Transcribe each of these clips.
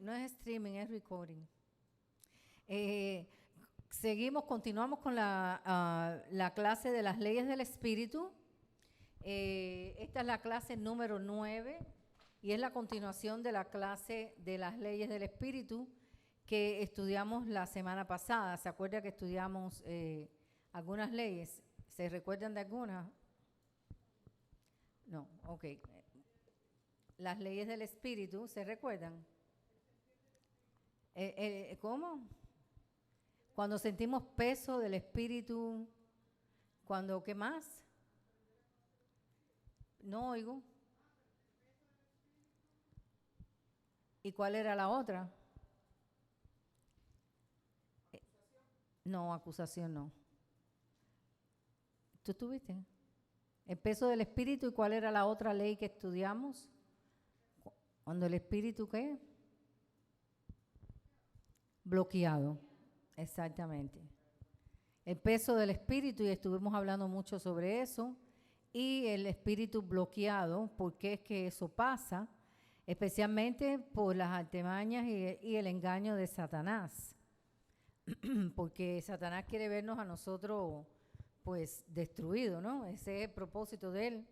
no es streaming, es recording. Continuamos con la clase de las leyes del Espíritu. Esta es la clase número 9 y es la continuación de la clase de las leyes del Espíritu que estudiamos la semana pasada. ¿Se acuerda que estudiamos algunas leyes? ¿Se recuerdan de algunas? No, ok. Las leyes del Espíritu, ¿se recuerdan? ¿Cómo? Cuando sentimos peso del Espíritu, cuando, ¿qué más? No oigo. ¿Y cuál era la otra? No, acusación no. ¿Tú estuviste? El peso del Espíritu, ¿y cuál era la otra ley que estudiamos? Cuando el Espíritu, ¿qué? Bloqueado, exactamente. El peso del Espíritu, y estuvimos hablando mucho sobre eso, y el Espíritu bloqueado, ¿por qué es que eso pasa? Especialmente por las artimañas y el engaño de Satanás. Porque Satanás quiere vernos a nosotros, pues, destruidos, ¿no? Ese es el propósito de él.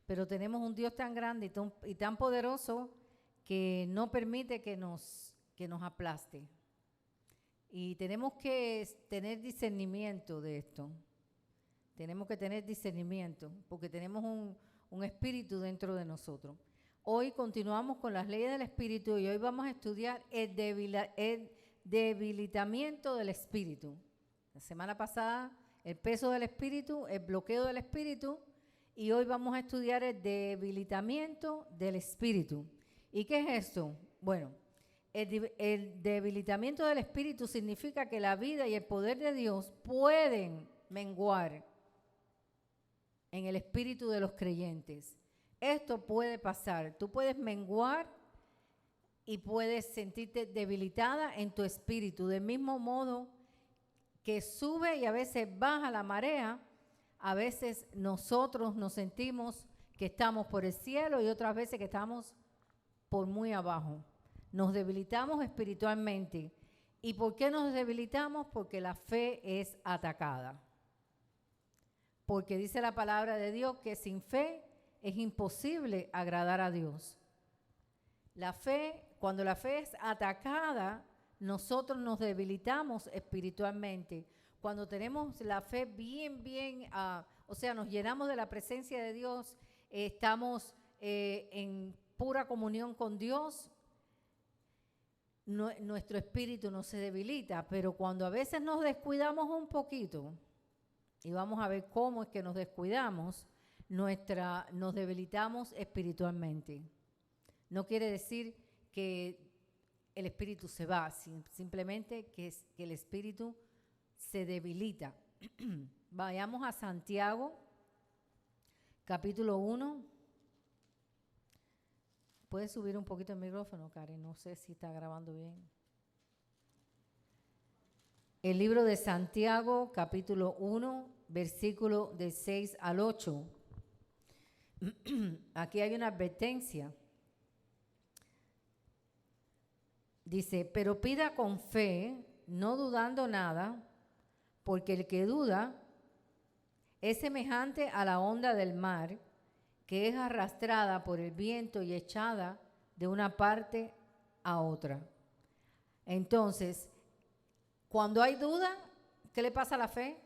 Pero tenemos un Dios tan grande y tan poderoso que no permite que nos aplaste. Y tenemos que tener discernimiento de esto. Tenemos que tener discernimiento porque tenemos un espíritu dentro de nosotros. Hoy continuamos con las leyes del espíritu y hoy vamos a estudiar el debilitamiento del espíritu. La semana pasada el peso del espíritu, el bloqueo del espíritu, y hoy vamos a estudiar el debilitamiento del espíritu. ¿Y qué es esto? Bueno, el debilitamiento del espíritu significa que la vida y el poder de Dios pueden menguar en el espíritu de los creyentes. Esto puede pasar. Tú puedes menguar y puedes sentirte debilitada en tu espíritu. Del mismo modo que sube y a veces baja la marea, a veces nosotros nos sentimos que estamos por el cielo y otras veces que estamos por muy abajo. Nos debilitamos espiritualmente. ¿Y por qué nos debilitamos? Porque la fe es atacada. Porque dice la palabra de Dios que sin fe es imposible agradar a Dios. La fe, cuando la fe es atacada, nosotros nos debilitamos espiritualmente. Cuando tenemos la fe bien, o sea, nos llenamos de la presencia de Dios, estamos en pura comunión con Dios, nuestro espíritu no se debilita, pero cuando a veces nos descuidamos un poquito, y vamos a ver cómo es que nos descuidamos, nos debilitamos espiritualmente. No quiere decir que el espíritu se va, simplemente que el espíritu se debilita. Vayamos a Santiago, capítulo 1. ¿Puedes subir un poquito el micrófono, Karen? No sé si está grabando bien. El libro de Santiago, capítulo 1, versículo de 6 al 8. Aquí hay una advertencia. Dice, pero pida con fe, no dudando nada, porque el que duda es semejante a la onda del mar, que es arrastrada por el viento y echada de una parte a otra. Entonces, cuando hay duda, ¿qué le pasa a la fe?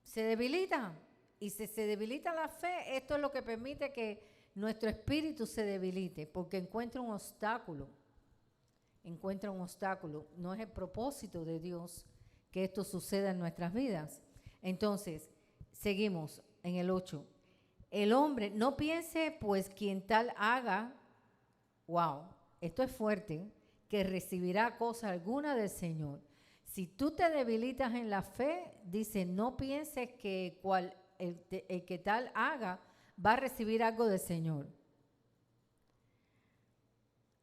Se debilita. Y si se debilita la fe, esto es lo que permite que nuestro espíritu se debilite, porque encuentra un obstáculo. Encuentra un obstáculo. No es el propósito de Dios que esto suceda en nuestras vidas. Entonces, seguimos en el 8. El hombre, no piense pues quien tal haga, wow, esto es fuerte, que recibirá cosa alguna del Señor. Si tú te debilitas en la fe, dice, no pienses que el que tal haga va a recibir algo del Señor.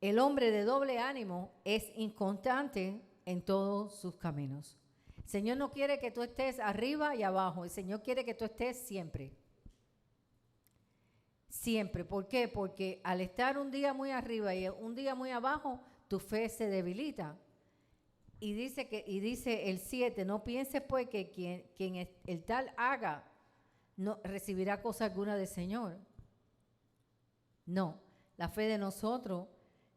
El hombre de doble ánimo es inconstante en todos sus caminos. El Señor no quiere que tú estés arriba y abajo. El Señor quiere que tú estés siempre. Siempre. ¿Por qué? Porque al estar un día muy arriba y un día muy abajo, tu fe se debilita. Y dice el 7, no pienses pues que quien el tal haga no recibirá cosa alguna del Señor. No, la fe de nosotros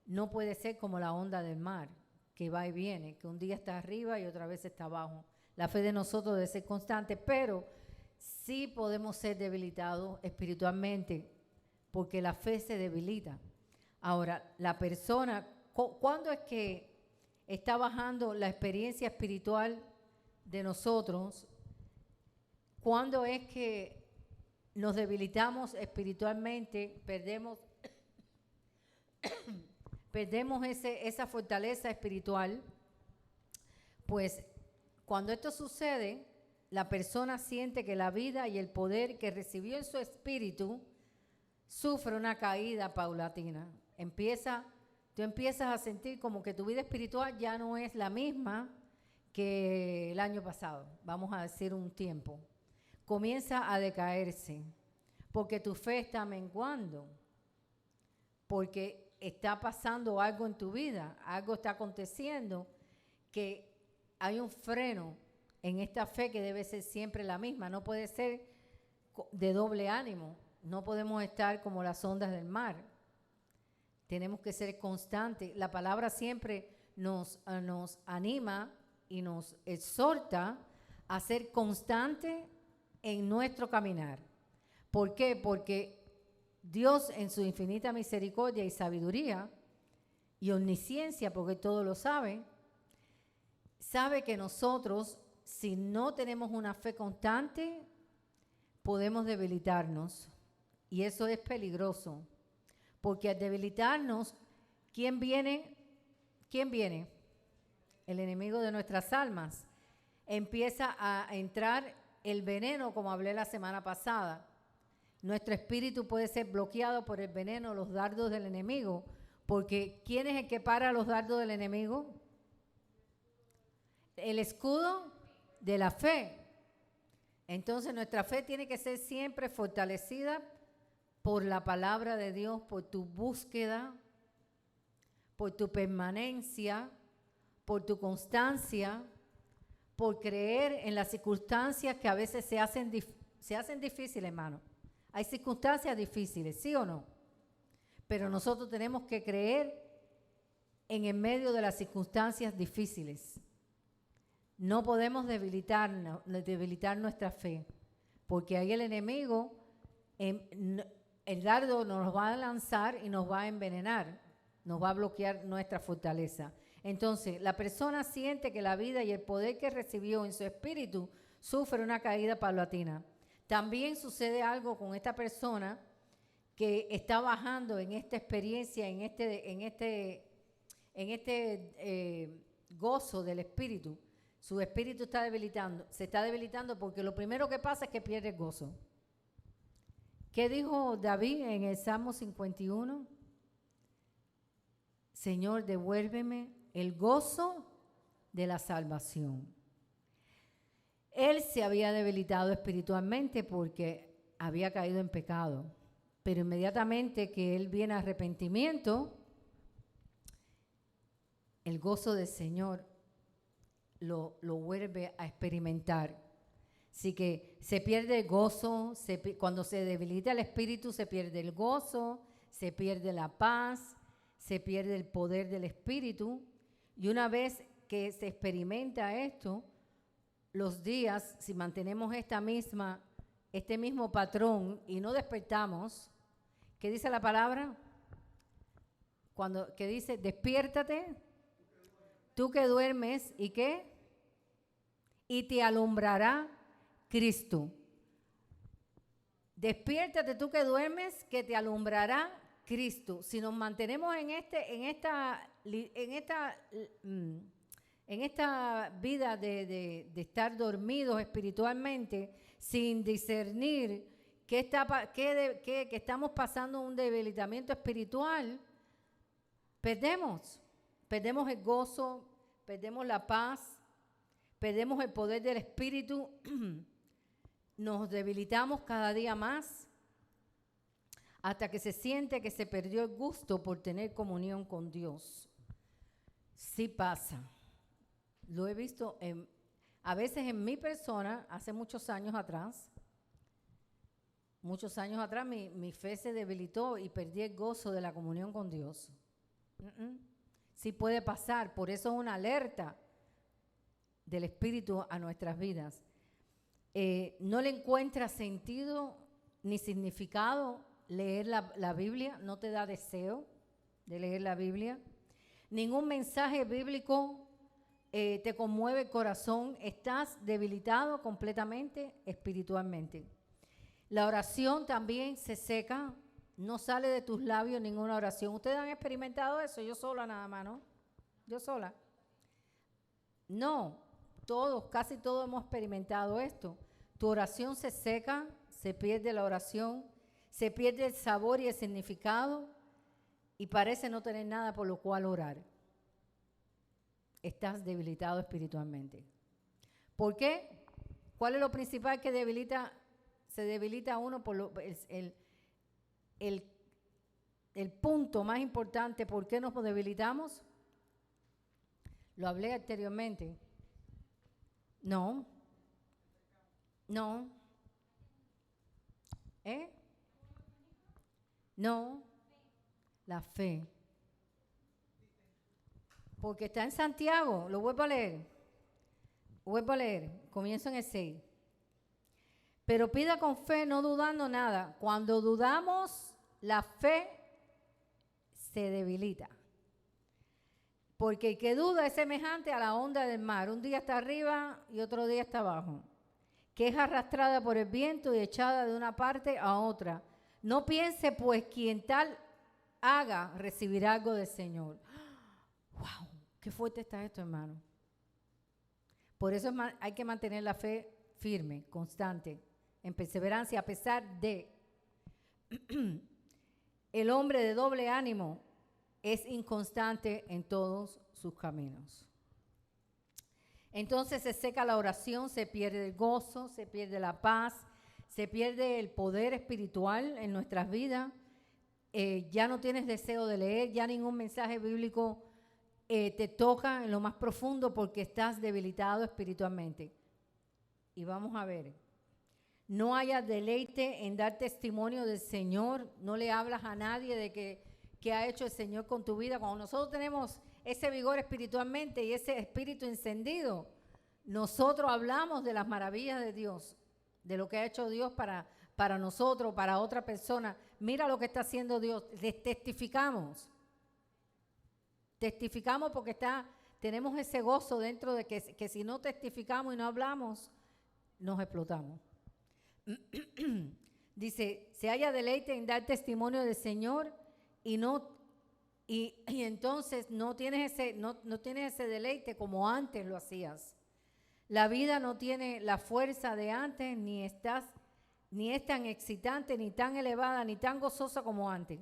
no puede ser como la onda del mar, que va y viene, que un día está arriba y otra vez está abajo. La fe de nosotros debe ser constante, pero sí podemos ser debilitados espiritualmente, porque la fe se debilita. Ahora, la persona, ¿cuándo es que está bajando la experiencia espiritual de nosotros? ¿Cuándo es que nos debilitamos espiritualmente, perdemos esa fortaleza espiritual? Pues cuando esto sucede, la persona siente que la vida y el poder que recibió en su espíritu sufre una caída paulatina. Tú empiezas a sentir como que tu vida espiritual ya no es la misma que el año pasado, vamos a decir un tiempo. Comienza a decaerse, porque tu fe está menguando, porque está pasando algo en tu vida, algo está aconteciendo, que hay un freno en esta fe que debe ser siempre la misma, no puede ser de doble ánimo, no podemos estar como las ondas del mar, tenemos que ser constantes. La palabra siempre nos anima y nos exhorta a ser constantes en nuestro caminar. ¿Por qué? Porque Dios en su infinita misericordia y sabiduría y omnisciencia, porque todo lo sabe que nosotros, si no tenemos una fe constante, podemos debilitarnos. Y eso es peligroso, porque al debilitarnos, ¿quién viene? ¿Quién viene? El enemigo de nuestras almas. Empieza a entrar el veneno, como hablé la semana pasada. Nuestro espíritu puede ser bloqueado por el veneno, los dardos del enemigo, porque ¿quién es el que para los dardos del enemigo? El escudo de la fe. Entonces nuestra fe tiene que ser siempre fortalecida por la palabra de Dios, por tu búsqueda, por tu permanencia, por tu constancia, por creer en las circunstancias que a veces se hacen difíciles, hermano. Hay circunstancias difíciles, ¿sí o no? Pero nosotros tenemos que creer en el medio de las circunstancias difíciles. No podemos debilitar nuestra fe, porque ahí el enemigo, el dardo nos va a lanzar y nos va a envenenar, nos va a bloquear nuestra fortaleza. Entonces, la persona siente que la vida y el poder que recibió en su espíritu sufre una caída paulatina. También sucede algo con esta persona que está bajando en esta experiencia, en este gozo del espíritu. Su espíritu se está debilitando porque lo primero que pasa es que pierde el gozo. ¿Qué dijo David en el Salmo 51? Señor, devuélveme el gozo de la salvación. Él se había debilitado espiritualmente porque había caído en pecado, pero inmediatamente que él viene a arrepentimiento, el gozo del Señor lo vuelve a experimentar. Así que se pierde el gozo, cuando se debilita el espíritu se pierde el gozo, se pierde la paz, se pierde el poder del espíritu. Y una vez que se experimenta esto, los días, si mantenemos este mismo patrón y no despertamos, ¿qué dice la palabra? Que dice, despiértate, tú que duermes, ¿y qué? Y te alumbrará Cristo. Despiértate tú que duermes, que te alumbrará Cristo. Si nos mantenemos en esta vida de estar dormidos espiritualmente, sin discernir que estamos pasando un debilitamiento espiritual, perdemos el gozo, perdemos la paz, perdemos el poder del espíritu, nos debilitamos cada día más. hasta que se siente que se perdió el gusto por tener comunión con Dios. Sí pasa. Lo he visto a veces en mi persona, hace muchos años atrás. Muchos años atrás mi fe se debilitó y perdí el gozo de la comunión con Dios. Sí puede pasar, por eso es una alerta del Espíritu a nuestras vidas. No le encuentra sentido ni significado leer la Biblia, no te da deseo de leer la Biblia. Ningún mensaje bíblico te conmueve el corazón, estás debilitado completamente espiritualmente. La oración también se seca, no sale de tus labios ninguna oración. ¿Ustedes han experimentado eso? Yo sola nada más, ¿no? Yo sola. No, todos, casi todos hemos experimentado esto. Tu oración se seca, se pierde la oración, se pierde el sabor y el significado y parece no tener nada por lo cual orar. Estás debilitado espiritualmente. ¿Por qué? ¿Cuál es lo principal que se debilita a uno? El punto más importante, ¿por qué nos debilitamos? Lo hablé anteriormente. No. No. La fe. Porque está en Santiago, lo vuelvo a leer. Comienzo en el 6. Pero pida con fe, no dudando nada. Cuando dudamos, la fe se debilita. Porque el que duda es semejante a la onda del mar. Un día está arriba y otro día está abajo. Que es arrastrada por el viento y echada de una parte a otra. No piense, pues, quien tal haga, recibirá algo del Señor. ¡Wow! Qué fuerte está esto, hermano. Por eso hay que mantener la fe firme, constante, en perseverancia, a pesar de el hombre de doble ánimo es inconstante en todos sus caminos. Entonces se seca la oración, se pierde el gozo, se pierde la paz, se pierde el poder espiritual en nuestras vidas. Ya no tienes deseo de leer, ya ningún mensaje bíblico te toca en lo más profundo porque estás debilitado espiritualmente. Y vamos a ver, no haya deleite en dar testimonio del Señor, no le hablas a nadie de qué ha hecho el Señor con tu vida. Cuando nosotros tenemos ese vigor espiritualmente y ese espíritu encendido, nosotros hablamos de las maravillas de Dios, de lo que ha hecho Dios para nosotros, para otra persona. Mira lo que está haciendo Dios, les testificamos. Testificamos porque tenemos ese gozo dentro de que si no testificamos y no hablamos, nos explotamos. Dice, se haya deleite en dar testimonio del Señor y entonces no tienes ese deleite como antes lo hacías. La vida no tiene la fuerza de antes, ni es tan excitante, ni tan elevada, ni tan gozosa como antes.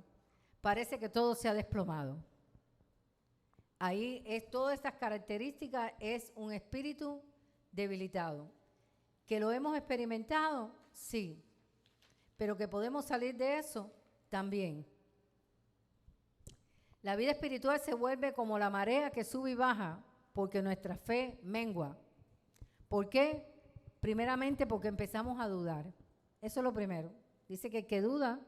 Parece que todo se ha desplomado. Ahí todas estas características es un espíritu debilitado. ¿Que lo hemos experimentado? Sí. Pero que podemos salir de eso también. La vida espiritual se vuelve como la marea que sube y baja porque nuestra fe mengua. ¿Por qué? Primeramente porque empezamos a dudar. Eso es lo primero. Dice que el que duda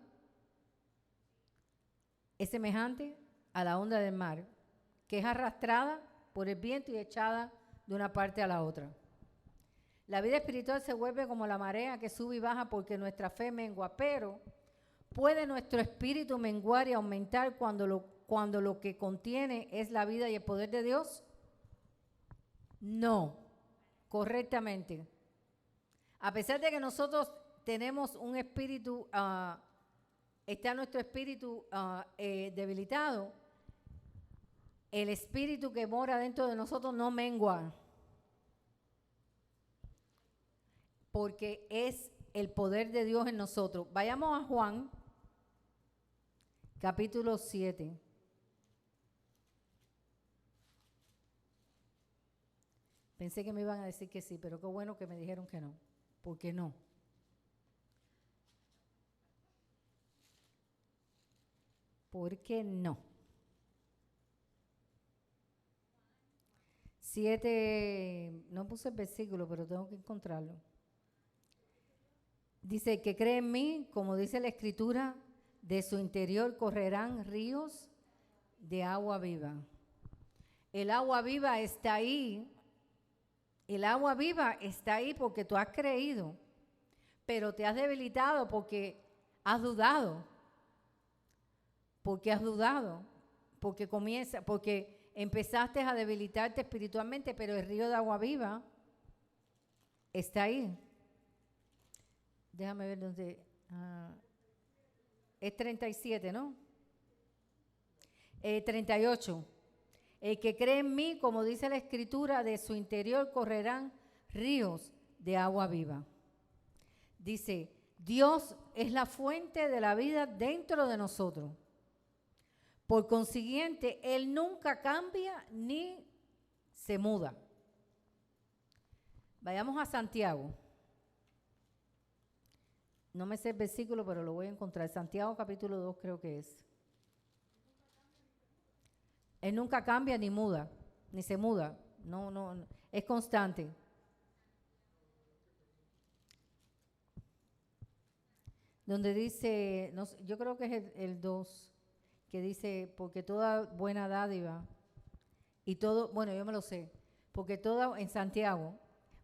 es semejante a la onda del mar, que es arrastrada por el viento y echada de una parte a la otra. La vida espiritual se vuelve como la marea que sube y baja porque nuestra fe mengua, pero ¿puede nuestro espíritu menguar y aumentar cuando lo que contiene es la vida y el poder de Dios? No, correctamente. A pesar de que nosotros tenemos un espíritu, está nuestro espíritu debilitado, el espíritu que mora dentro de nosotros no mengua. Porque es el poder de Dios en nosotros. Vayamos a Juan, capítulo 7. Pensé que me iban a decir que sí, pero qué bueno que me dijeron que no. ¿Por qué no? ¿Por qué no? 7, no puse el versículo, pero tengo que encontrarlo. Dice, que cree en mí, como dice la Escritura, de su interior correrán ríos de agua viva. El agua viva está ahí. El agua viva está ahí porque tú has creído, pero te has debilitado porque has dudado. Porque has dudado, porque empezaste a debilitarte espiritualmente, pero el río de agua viva está ahí. Déjame ver dónde. Es 37, ¿no? 38. El que cree en mí, como dice la Escritura, de su interior correrán ríos de agua viva. Dice, Dios es la fuente de la vida dentro de nosotros. Por consiguiente, Él nunca cambia ni se muda. Vayamos a Santiago. No me sé el versículo, pero lo voy a encontrar. Santiago capítulo 2 creo que es. Él nunca cambia ni muda, ni se muda. No, es constante. Donde dice, no, yo creo que es el 2, que dice, porque toda buena dádiva y todo, bueno, yo me lo sé, porque toda, en Santiago,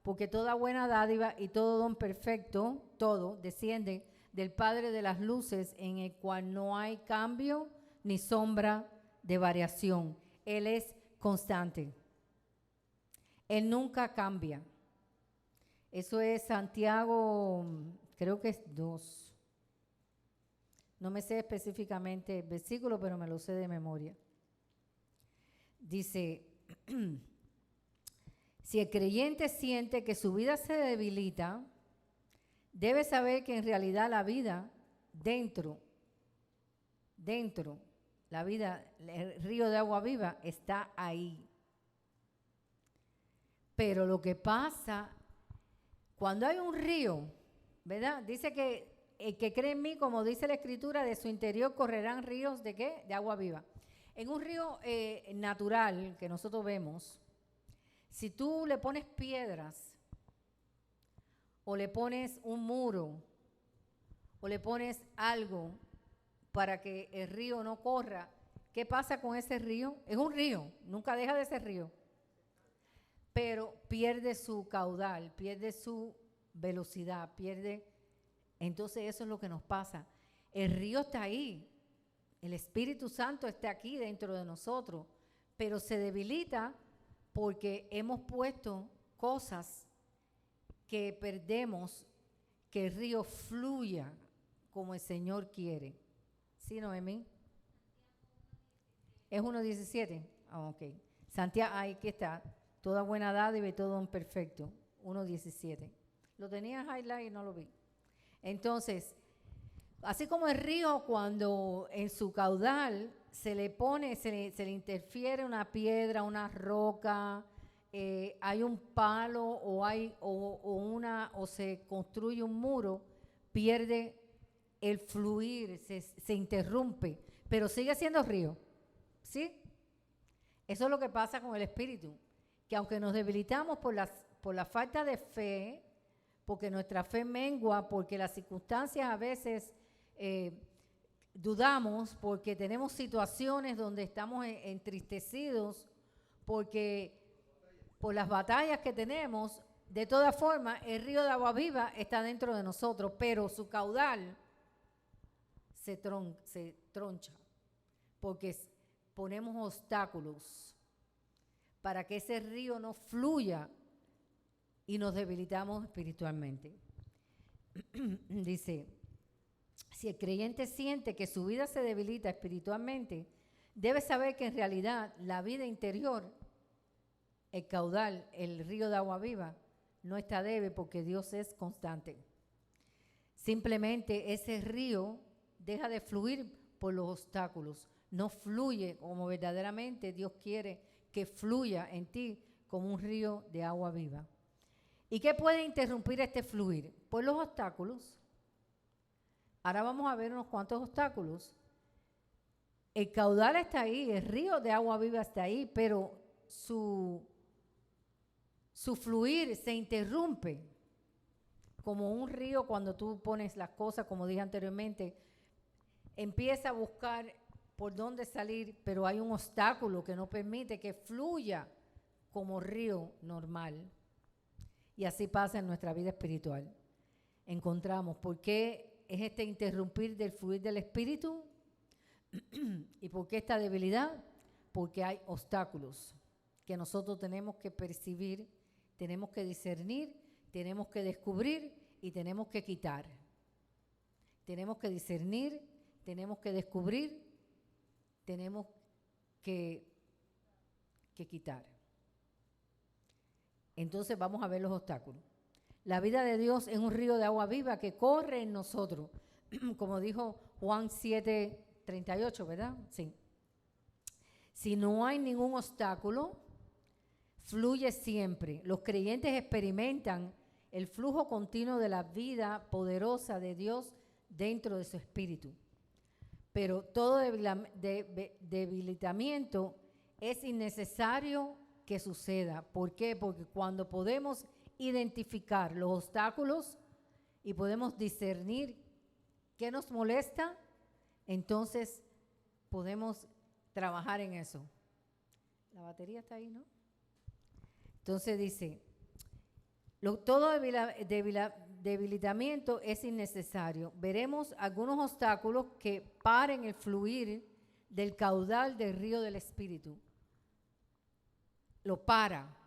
porque toda buena dádiva y todo don perfecto, todo, desciende del Padre de las luces, en el cual no hay cambio ni sombra de variación. Él es constante. Él nunca cambia. Eso es Santiago, creo que es 2. No me sé específicamente el versículo, pero me lo sé de memoria. Dice, si el creyente siente que su vida se debilita, debe saber que en realidad la vida dentro, la vida, el río de agua viva está ahí. Pero lo que pasa, cuando hay un río, ¿verdad? Dice que el que cree en mí, como dice la Escritura, de su interior correrán ríos ¿de qué? De agua viva. En un río natural que nosotros vemos, si tú le pones piedras, o le pones un muro, o le pones algo para que el río no corra, ¿qué pasa con ese río? Es un río, nunca deja de ser río, pero pierde su caudal, pierde su velocidad, entonces eso es lo que nos pasa. El río está ahí, el Espíritu Santo está aquí dentro de nosotros, pero se debilita porque hemos puesto cosas que perdemos que el río fluya como el Señor quiere. ¿Sí, Noemí? ¿Es 1.17? Ok. Santiago, ahí que está. Toda buena dádiva y todo un perfecto. 1.17. Lo tenía en highlight y no lo vi. Entonces, así como el río, cuando en su caudal se le pone, se le interfiere una piedra, una roca, hay un palo o se construye un muro, pierde el fluir, se interrumpe, pero sigue siendo río, ¿sí? Eso es lo que pasa con el Espíritu, que aunque nos debilitamos por la falta de fe, porque nuestra fe mengua, porque las circunstancias a veces dudamos, porque tenemos situaciones donde estamos entristecidos, porque por las batallas que tenemos, de todas formas, el río de agua viva está dentro de nosotros, pero su caudal se troncha, porque ponemos obstáculos para que ese río no fluya y nos debilitamos espiritualmente. Dice, si el creyente siente que su vida se debilita espiritualmente, debe saber que en realidad la vida interior, el caudal, el río de agua viva, no está débil porque Dios es constante. Simplemente ese río deja de fluir por los obstáculos, no fluye como verdaderamente Dios quiere que fluya en ti como un río de agua viva. ¿Y qué puede interrumpir este fluir? Pues los obstáculos. Ahora vamos a ver unos cuantos obstáculos. El caudal está ahí, el río de agua viva está ahí, pero su fluir se interrumpe. Como un río, cuando tú pones las cosas, como dije anteriormente, empieza a buscar por dónde salir, pero hay un obstáculo que no permite que fluya como río normal. Y así pasa en nuestra vida espiritual. Encontramos por qué es este interrumpir del fluir del espíritu y por qué esta debilidad, porque hay obstáculos que nosotros tenemos que percibir, tenemos que discernir, tenemos que descubrir y tenemos que quitar. Tenemos que discernir, tenemos que descubrir, tenemos que quitar. Entonces vamos a ver los obstáculos. La vida de Dios es un río de agua viva que corre en nosotros, como dijo Juan 7:38, ¿verdad? Sí. Si no hay ningún obstáculo, fluye siempre. Los creyentes experimentan el flujo continuo de la vida poderosa de Dios dentro de su espíritu. Pero todo debilitamiento es innecesario que suceda. ¿Por qué? Porque cuando podemos identificar los obstáculos y podemos discernir qué nos molesta, entonces podemos trabajar en eso. La batería está ahí, ¿no? Entonces dice, todo debilitamiento es innecesario. Veremos algunos obstáculos que paren el fluir del caudal del río del Espíritu. Lo para.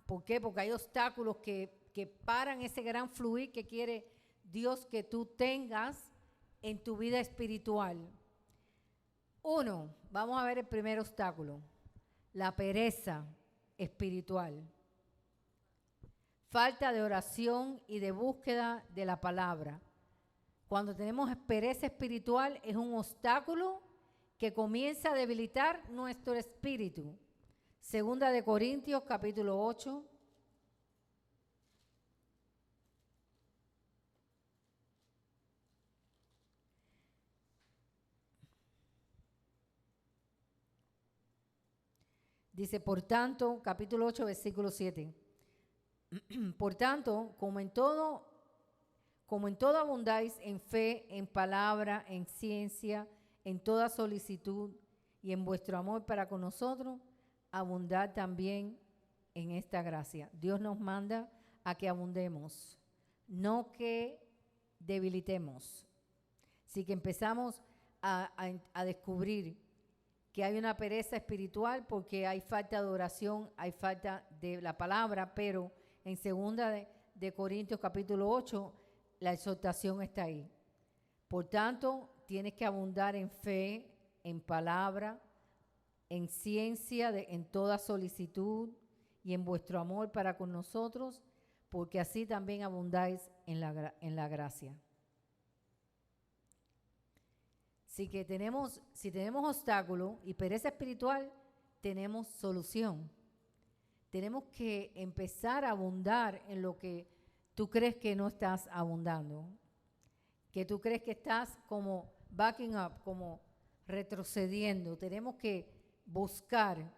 ¿Por qué? Porque hay obstáculos que paran ese gran fluir que quiere Dios que tú tengas en tu vida espiritual. Uno, vamos a ver el primer obstáculo, la pereza espiritual. Falta de oración y de búsqueda de la palabra. Cuando tenemos pereza espiritual es un obstáculo que comienza a debilitar nuestro espíritu. Segunda de Corintios, capítulo 8. Dice, por tanto, capítulo 8, versículo 7. Por tanto, como en todo abundáis en fe, en palabra, en ciencia, en toda solicitud y en vuestro amor para con nosotros, abundad también en esta gracia. Dios nos manda a que abundemos, no que debilitemos. Así que empezamos a descubrir que hay una pereza espiritual porque hay falta de oración, hay falta de la palabra, pero en segunda de Corintios capítulo 8, la exhortación está ahí. Por tanto, tienes que abundar en fe, en palabra, en ciencia, en toda solicitud y en vuestro amor para con nosotros, porque así también abundáis en la gracia. Así que si tenemos obstáculos y pereza espiritual, tenemos solución. Tenemos que empezar a abundar en lo que tú crees que no estás abundando, que tú crees que estás como backing up, como retrocediendo. Tenemos que buscar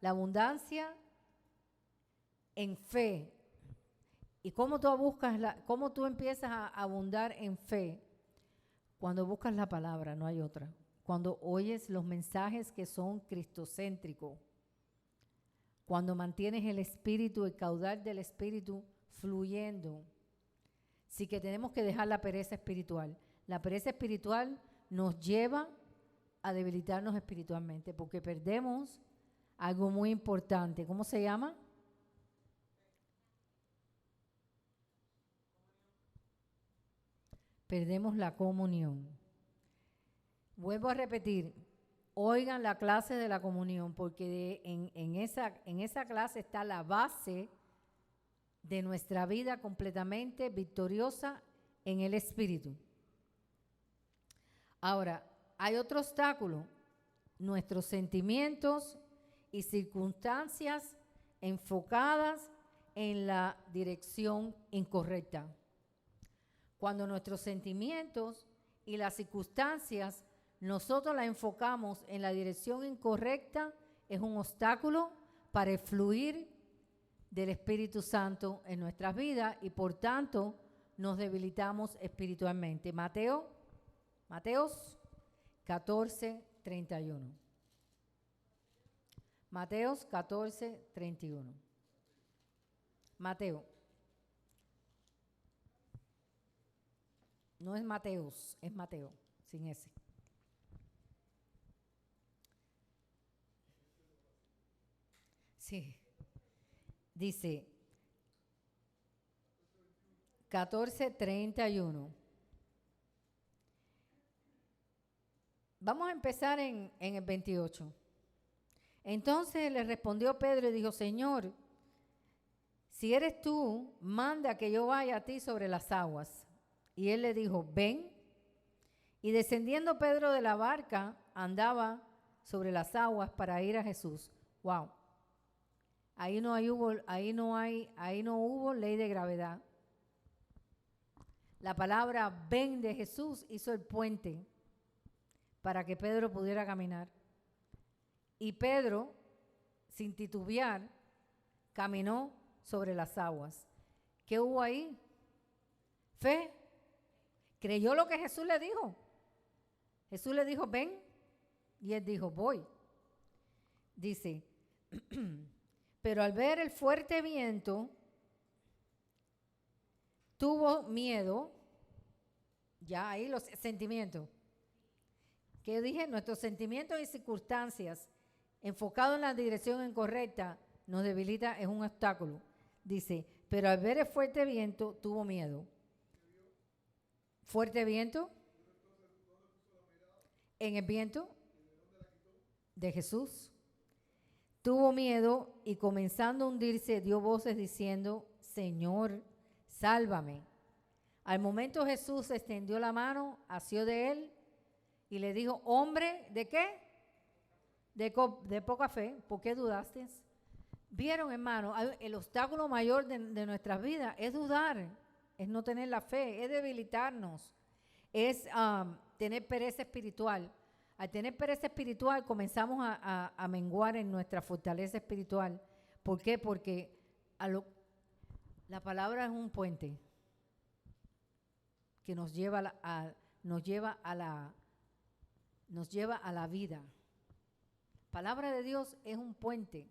la abundancia en fe. ¿Y cómo tú empiezas a abundar en fe? Cuando buscas la palabra, no hay otra. Cuando oyes los mensajes que son cristocéntricos. Cuando mantienes el espíritu, el caudal del espíritu fluyendo. Así que tenemos que dejar la pereza espiritual. La pereza espiritual nos lleva a debilitarnos espiritualmente porque perdemos algo muy importante. ¿Cómo se llama? Perdemos la comunión. Vuelvo a repetir, oigan la clase de la comunión porque en esa clase está la base de nuestra vida completamente victoriosa en el Espíritu. Ahora, hay otro obstáculo, nuestros sentimientos y circunstancias enfocadas en la dirección incorrecta. Cuando nuestros sentimientos y las circunstancias nosotros la enfocamos en la dirección incorrecta, es un obstáculo para el fluir del Espíritu Santo en nuestras vidas y por tanto nos debilitamos espiritualmente. Mateos 14:31. Mateos 14:31. Mateo. No es Mateos, es Mateo, sin S. Sí. Dice 14:31. Vamos a empezar en el 28. Entonces le respondió Pedro y dijo, Señor, si eres tú, manda que yo vaya a ti sobre las aguas. Y él le dijo, ven. Y descendiendo Pedro de la barca, andaba sobre las aguas para ir a Jesús. Wow. Ahí no hubo ley de gravedad. La palabra ven de Jesús hizo el puente para que Pedro pudiera caminar. Y Pedro, sin titubear, caminó sobre las aguas. ¿Qué hubo ahí? Fe. Creyó lo que Jesús le dijo. Jesús le dijo, ven. Y él dijo, voy. Dice, pero al ver el fuerte viento, tuvo miedo. Ya ahí los sentimientos. ¿Qué dije? Nuestros sentimientos y circunstancias enfocados en la dirección incorrecta nos debilita, es un obstáculo. Dice, pero al ver el fuerte viento, tuvo miedo. ¿Fuerte viento? En el viento de Jesús. Tuvo miedo y comenzando a hundirse dio voces diciendo, Señor, sálvame. Al momento Jesús extendió la mano, asió de él y le dijo, hombre, ¿de qué? De poca fe, ¿por qué dudaste? Vieron, hermano, el obstáculo mayor de nuestras vidas es dudar, es no tener la fe, es debilitarnos, es tener pereza espiritual. Al tener pereza espiritual comenzamos a menguar en nuestra fortaleza espiritual. ¿Por qué? Porque la palabra es un puente que nos lleva a la vida. Palabra de Dios es un puente.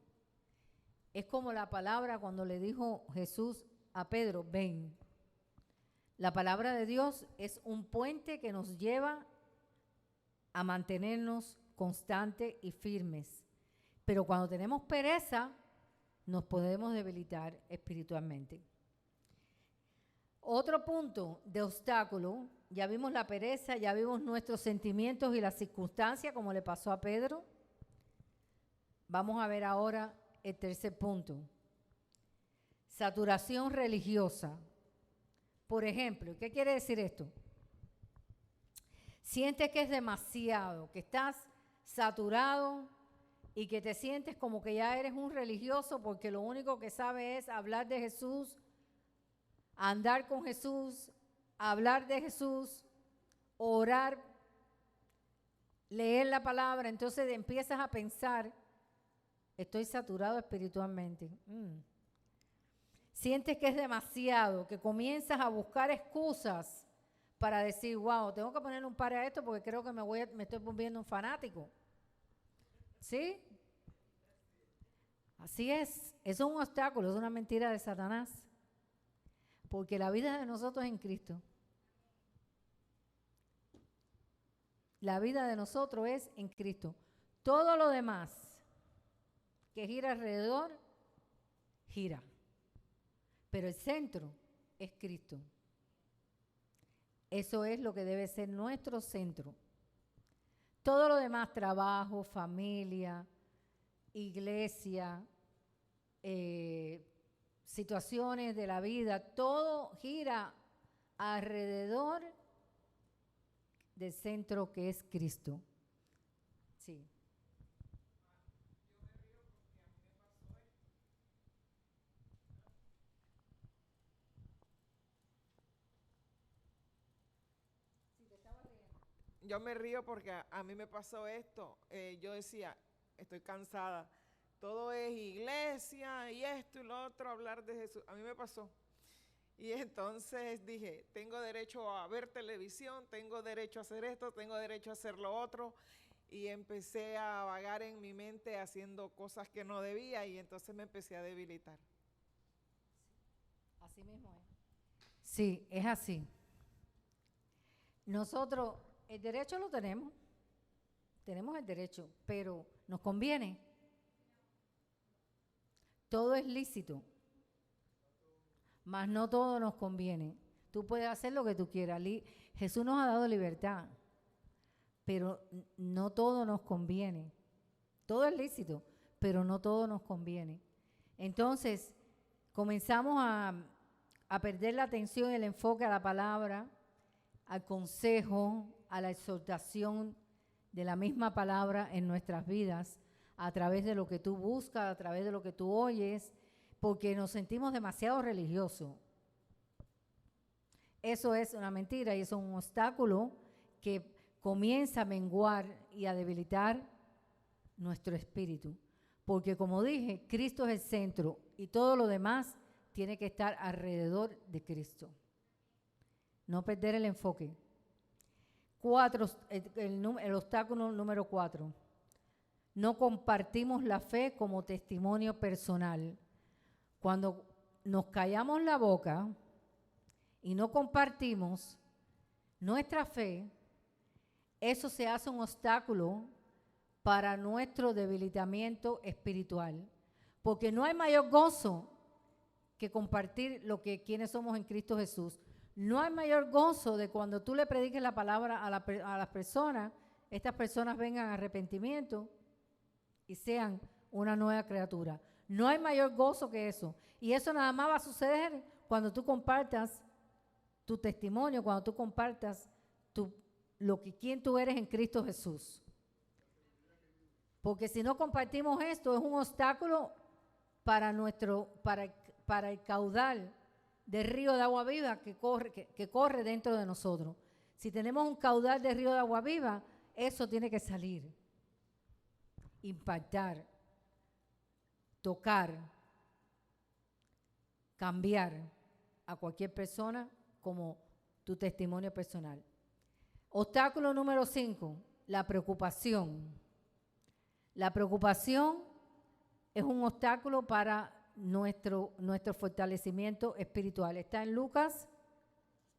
Es como la palabra cuando le dijo Jesús a Pedro, ven. La palabra de Dios es un puente que nos lleva a mantenernos constantes y firmes. Pero cuando tenemos pereza, nos podemos debilitar espiritualmente. Otro punto de obstáculo, ya vimos la pereza, ya vimos nuestros sentimientos y las circunstancias, como le pasó a Pedro. Vamos a ver ahora el tercer punto. Saturación religiosa. Por ejemplo, ¿qué quiere decir esto? Sientes que es demasiado, que estás saturado y que te sientes como que ya eres un religioso porque lo único que sabes es hablar de Jesús, andar con Jesús, hablar de Jesús, orar, leer la palabra. Entonces empiezas a pensar, estoy saturado espiritualmente. Sientes que es demasiado, que comienzas a buscar excusas para decir, wow, tengo que ponerle un par a esto porque creo que me estoy volviendo un fanático. ¿Sí? Así es. Eso es un obstáculo, es una mentira de Satanás. Porque la vida de nosotros es en Cristo. La vida de nosotros es en Cristo. Todo lo demás que gira alrededor, gira. Pero el centro es Cristo. Eso es lo que debe ser nuestro centro. Todo lo demás, trabajo, familia, iglesia, situaciones de la vida, todo gira alrededor del centro que es Cristo. Sí. yo me río porque a mí me pasó esto. Yo decía, estoy cansada. Todo es iglesia y esto y lo otro, hablar de Jesús. A mí me pasó. Y entonces dije, tengo derecho a ver televisión, tengo derecho a hacer esto, tengo derecho a hacer lo otro. Y empecé a vagar en mi mente haciendo cosas que no debía y entonces me empecé a debilitar. Así mismo es. Sí, es así. Nosotros el derecho lo tenemos el derecho, pero ¿nos conviene? Todo es lícito, mas no todo nos conviene. Tú puedes hacer lo que tú quieras. Jesús nos ha dado libertad, pero no todo nos conviene. Todo es lícito, pero no todo nos conviene. Entonces, comenzamos a perder la atención y el enfoque a la palabra, al consejo, a la exhortación de la misma palabra en nuestras vidas, a través de lo que tú buscas, a través de lo que tú oyes, porque nos sentimos demasiado religiosos. Eso es una mentira y eso es un obstáculo que comienza a menguar y a debilitar nuestro espíritu. Porque como dije, Cristo es el centro y todo lo demás tiene que estar alrededor de Cristo. No perder el enfoque. El obstáculo número 4. No compartimos la fe como testimonio personal. Cuando nos callamos la boca y no compartimos nuestra fe, eso se hace un obstáculo para nuestro debilitamiento espiritual. Porque no hay mayor gozo que compartir quienes somos en Cristo Jesús. No hay mayor gozo de cuando tú le prediques la palabra a las personas, estas personas vengan a arrepentimiento y sean una nueva criatura. No hay mayor gozo que eso. Y eso nada más va a suceder cuando tú compartas tu testimonio, cuando tú compartas quién tú eres en Cristo Jesús. Porque si no compartimos esto, es un obstáculo para el caudal del río de agua viva que corre dentro de nosotros. Si tenemos un caudal de río de agua viva, eso tiene que salir, impactar, tocar, cambiar a cualquier persona como tu testimonio personal. Obstáculo número 5, la preocupación. La preocupación es un obstáculo para nuestro fortalecimiento espiritual. Está en Lucas,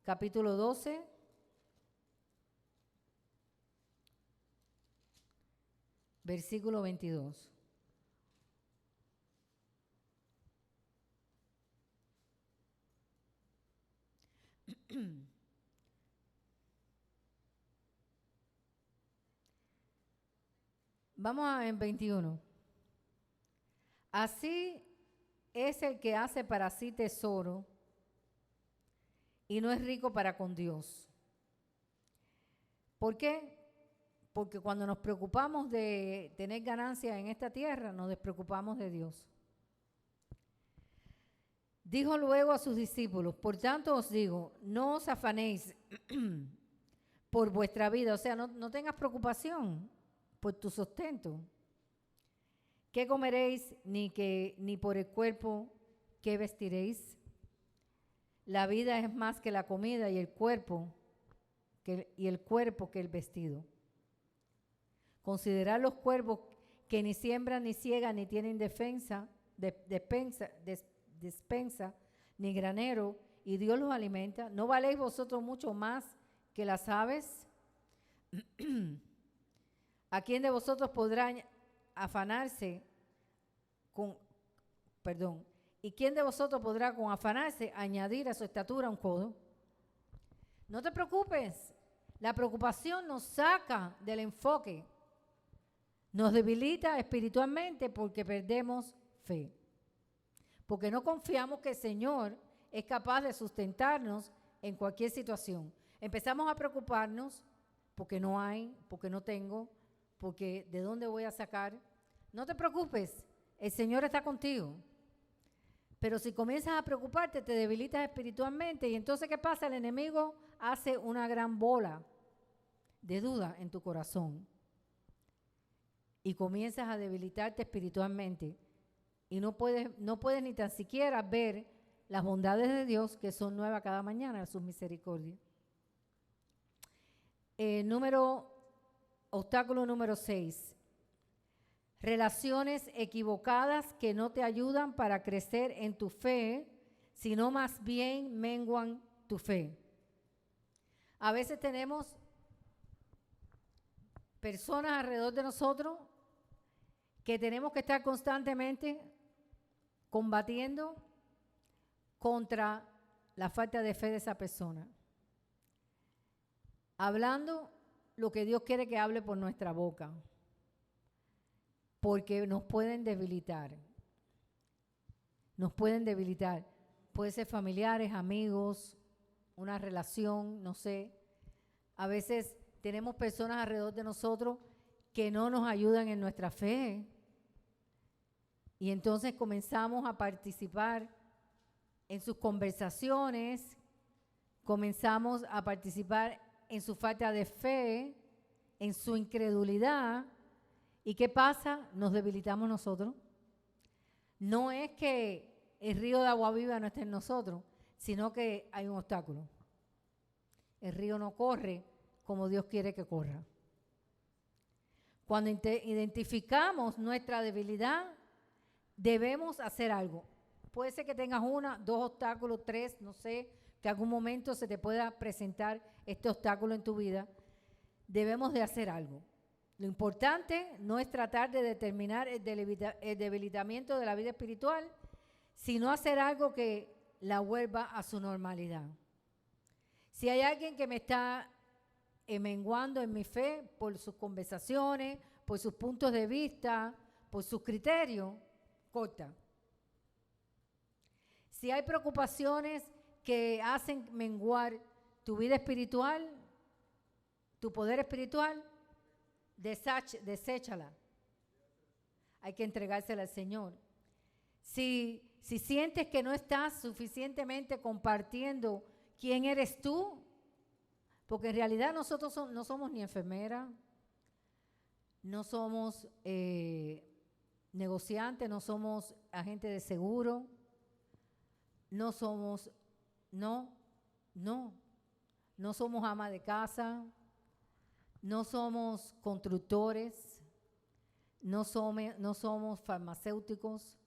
capítulo 12, versículo 22. Vamos en 21. Así es el que hace para sí tesoro y no es rico para con Dios. ¿Por qué? Porque cuando nos preocupamos de tener ganancias en esta tierra, nos despreocupamos de Dios. Dijo luego a sus discípulos, por tanto os digo, no os afanéis por vuestra vida, o sea, no tengas preocupación por tu sustento. ¿Qué comeréis? Ni por el cuerpo, ¿qué vestiréis? La vida es más que la comida y el cuerpo que el vestido. Considerad los cuervos que ni siembran, ni ciegan, ni tienen despensa, ni granero, y Dios los alimenta. ¿No valéis vosotros mucho más que las aves? ¿A quién de vosotros podrá afanarse ¿Y quién de vosotros podrá con afanarse añadir a su estatura un codo? No te preocupes. La preocupación nos saca del enfoque. Nos debilita espiritualmente porque perdemos fe. Porque no confiamos que el Señor es capaz de sustentarnos en cualquier situación. Empezamos a preocuparnos porque no hay, porque no tengo, porque ¿de dónde voy a sacar? No te preocupes, el Señor está contigo. Pero si comienzas a preocuparte, te debilitas espiritualmente y entonces ¿qué pasa? El enemigo hace una gran bola de duda en tu corazón y comienzas a debilitarte espiritualmente y no puedes ni tan siquiera ver las bondades de Dios que son nuevas cada mañana, sus misericordias. Obstáculo número 6. Relaciones equivocadas que no te ayudan para crecer en tu fe, sino más bien menguan tu fe. A veces tenemos personas alrededor de nosotros que tenemos que estar constantemente combatiendo contra la falta de fe de esa persona. Hablando lo que Dios quiere que hable por nuestra boca. Porque nos pueden debilitar. Nos pueden debilitar. Puede ser familiares, amigos, una relación, no sé. A veces tenemos personas alrededor de nosotros que no nos ayudan en nuestra fe. Y entonces comenzamos a participar en sus conversaciones, comenzamos a participar en su falta de fe, en su incredulidad. ¿Y qué pasa? Nos debilitamos nosotros. No es que el río de agua viva no esté en nosotros, sino que hay un obstáculo. El río no corre como Dios quiere que corra. Cuando identificamos nuestra debilidad, debemos hacer algo. Puede ser que tengas 1, 2 obstáculos, 3, no sé, que algún momento se te pueda presentar este obstáculo en tu vida. Debemos de hacer algo. Lo importante no es tratar de determinar el debilitamiento de la vida espiritual, sino hacer algo que la vuelva a su normalidad. Si hay alguien que me está menguando en mi fe por sus conversaciones, por sus puntos de vista, por sus criterios, corta. Si hay preocupaciones que hacen menguar tu vida espiritual, tu poder espiritual, deséchala. Hay que entregársela al Señor. Si sientes que no estás suficientemente compartiendo quién eres tú, porque en realidad nosotros no somos ni enfermeras, no somos negociantes, no somos agentes de seguro, no somos ama de casa, no somos constructores, no somos farmacéuticos,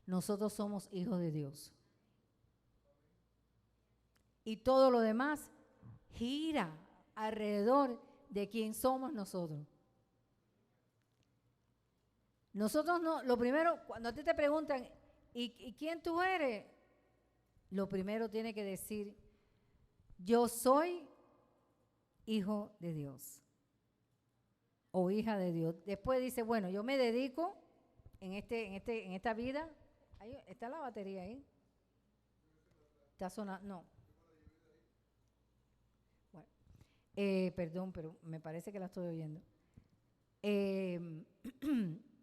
nosotros somos hijos de Dios. Y todo lo demás gira alrededor de quién somos nosotros. Nosotros no, lo primero, cuando a ti te preguntan, ¿y quién tú eres? Lo primero tiene que decir, yo soy hijo de Dios o hija de Dios. Después dice, bueno, yo me dedico en esta vida. Ahí está la batería ahí. Está sonando, no. Bueno, perdón, pero me parece que la estoy oyendo.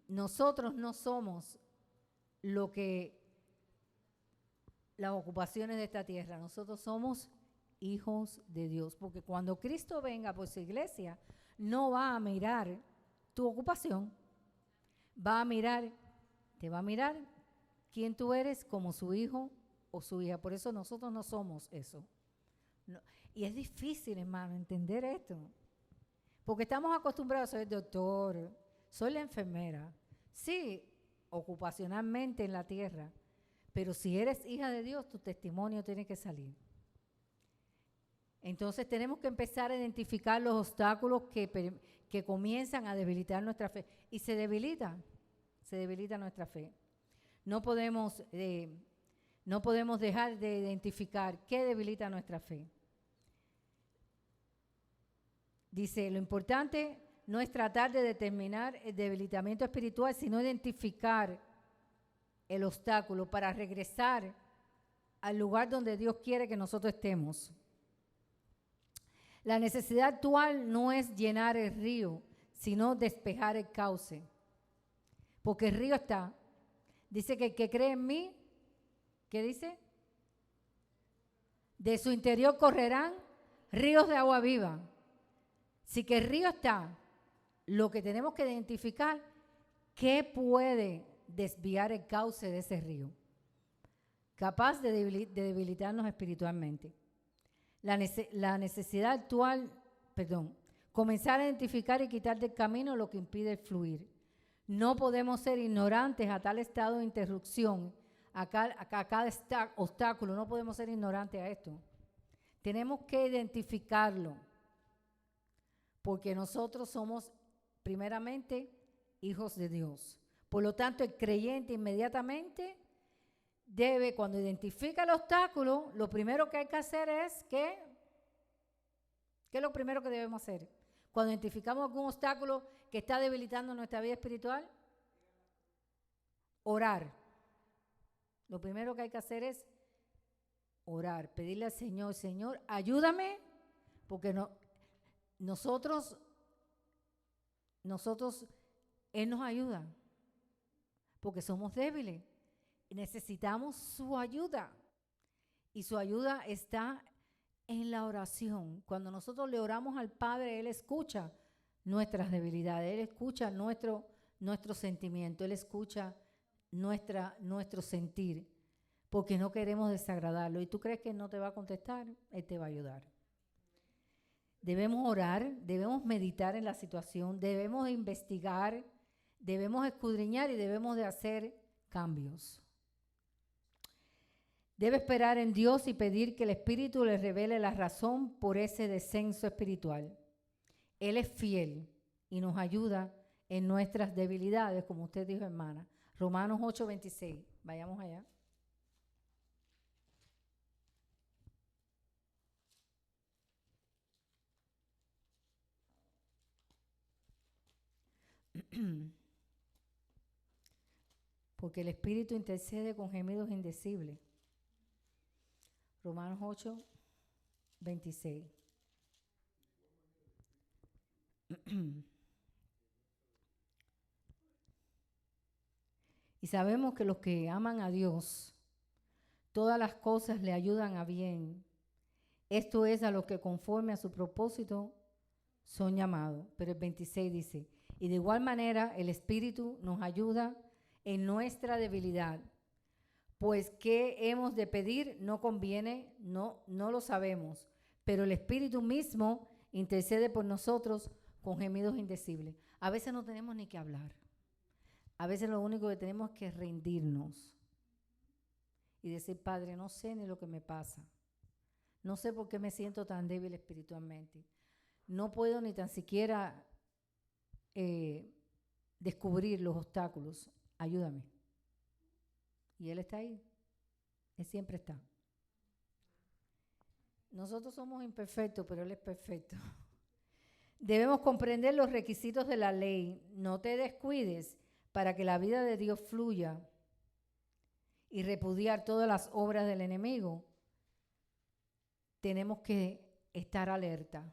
Nosotros no somos lo que las ocupaciones de esta tierra. Nosotros somos hijos de Dios, porque cuando Cristo venga por su iglesia, no va a mirar tu ocupación, te va a mirar quién tú eres como su hijo o su hija. Por eso nosotros no somos eso. No. Y es difícil, hermano, entender esto, porque estamos acostumbrados a ser doctor, soy la enfermera, sí, ocupacionalmente en la tierra, pero si eres hija de Dios, tu testimonio tiene que salir. Entonces tenemos que empezar a identificar los obstáculos que comienzan a debilitar nuestra fe. Y se debilita nuestra fe. No podemos dejar de identificar qué debilita nuestra fe. Dice, lo importante no es tratar de determinar el debilitamiento espiritual, sino identificar el obstáculo para regresar al lugar donde Dios quiere que nosotros estemos. La necesidad actual no es llenar el río, sino despejar el cauce. Porque el río está. Dice que el que cree en mí, ¿qué dice? De su interior correrán ríos de agua viva. Si que el río está, lo que tenemos que identificar, ¿qué puede desviar el cauce de ese río? Capaz de debilitarnos espiritualmente. La necesidad actual, comenzar a identificar y quitar del camino lo que impide el fluir. No podemos ser ignorantes a tal estado de interrupción, a cada obstáculo, no podemos ser ignorantes a esto. Tenemos que identificarlo, porque nosotros somos primeramente hijos de Dios. Por lo tanto, el creyente inmediatamente debe, cuando identifica el obstáculo, lo primero que hay que hacer es ¿qué es lo primero que debemos hacer? Cuando identificamos algún obstáculo que está debilitando nuestra vida espiritual, orar. Lo primero que hay que hacer es orar, pedirle al Señor, Señor, ayúdame, porque nosotros, Él nos ayuda, porque somos débiles. Necesitamos su ayuda. Y su ayuda está en la oración. Cuando nosotros le oramos al Padre, Él escucha nuestras debilidades, Él escucha nuestro sentimiento, Él escucha nuestro sentir, porque no queremos desagradarlo. ¿Y tú crees que Él no te va a contestar? Él te va a ayudar. Debemos orar, debemos meditar en la situación, debemos investigar, debemos escudriñar y debemos de hacer cambios. Debe esperar en Dios y pedir que el Espíritu le revele la razón por ese descenso espiritual. Él es fiel y nos ayuda en nuestras debilidades, como usted dijo, hermana. Romanos 8:26. Vayamos allá. Porque el Espíritu intercede con gemidos indecibles. Romanos 8:26. Y sabemos que los que aman a Dios, todas las cosas le ayudan a bien. Esto es a los que conforme a su propósito son llamados. Pero el 26 dice, y de igual manera el Espíritu nos ayuda en nuestra debilidad. Pues qué hemos de pedir no conviene, no lo sabemos, pero el Espíritu mismo intercede por nosotros con gemidos indecibles. A veces no tenemos ni que hablar. A veces lo único que tenemos es que rendirnos y decir, Padre, no sé ni lo que me pasa. No sé por qué me siento tan débil espiritualmente. No puedo ni tan siquiera descubrir los obstáculos. Ayúdame. Y Él está ahí. Él siempre está. Nosotros somos imperfectos, pero Él es perfecto. Debemos comprender los requisitos de la ley. No te descuides para que la vida de Dios fluya y repudiar todas las obras del enemigo. Tenemos que estar alerta.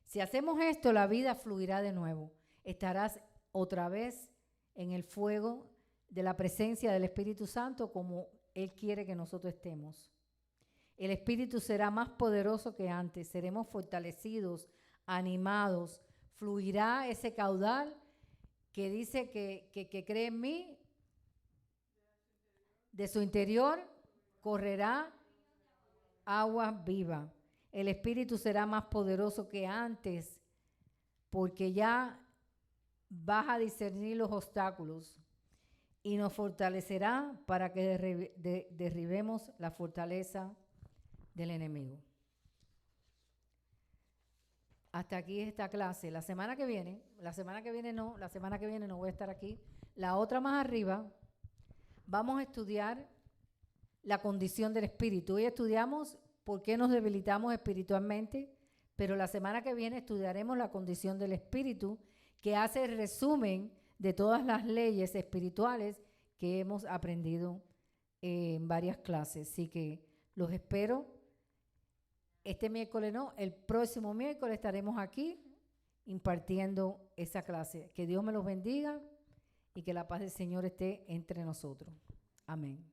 Si hacemos esto, la vida fluirá de nuevo. Estarás otra vez en el fuego de la presencia del Espíritu Santo como Él quiere que nosotros estemos. El Espíritu será más poderoso que antes. Seremos fortalecidos, animados. Fluirá ese caudal que dice que cree en mí. De su interior correrá agua viva. El Espíritu será más poderoso que antes porque ya vas a discernir los obstáculos y nos fortalecerá para que derribemos la fortaleza del enemigo. Hasta aquí esta clase. La semana que viene no voy a estar aquí. La otra más arriba, vamos a estudiar la condición del espíritu. Hoy estudiamos por qué nos debilitamos espiritualmente, pero la semana que viene estudiaremos la condición del espíritu, que hace el resumen de todas las leyes espirituales que hemos aprendido en varias clases. Así que los espero. Este miércoles no, el próximo miércoles estaremos aquí impartiendo esa clase. Que Dios me los bendiga y que la paz del Señor esté entre nosotros. Amén.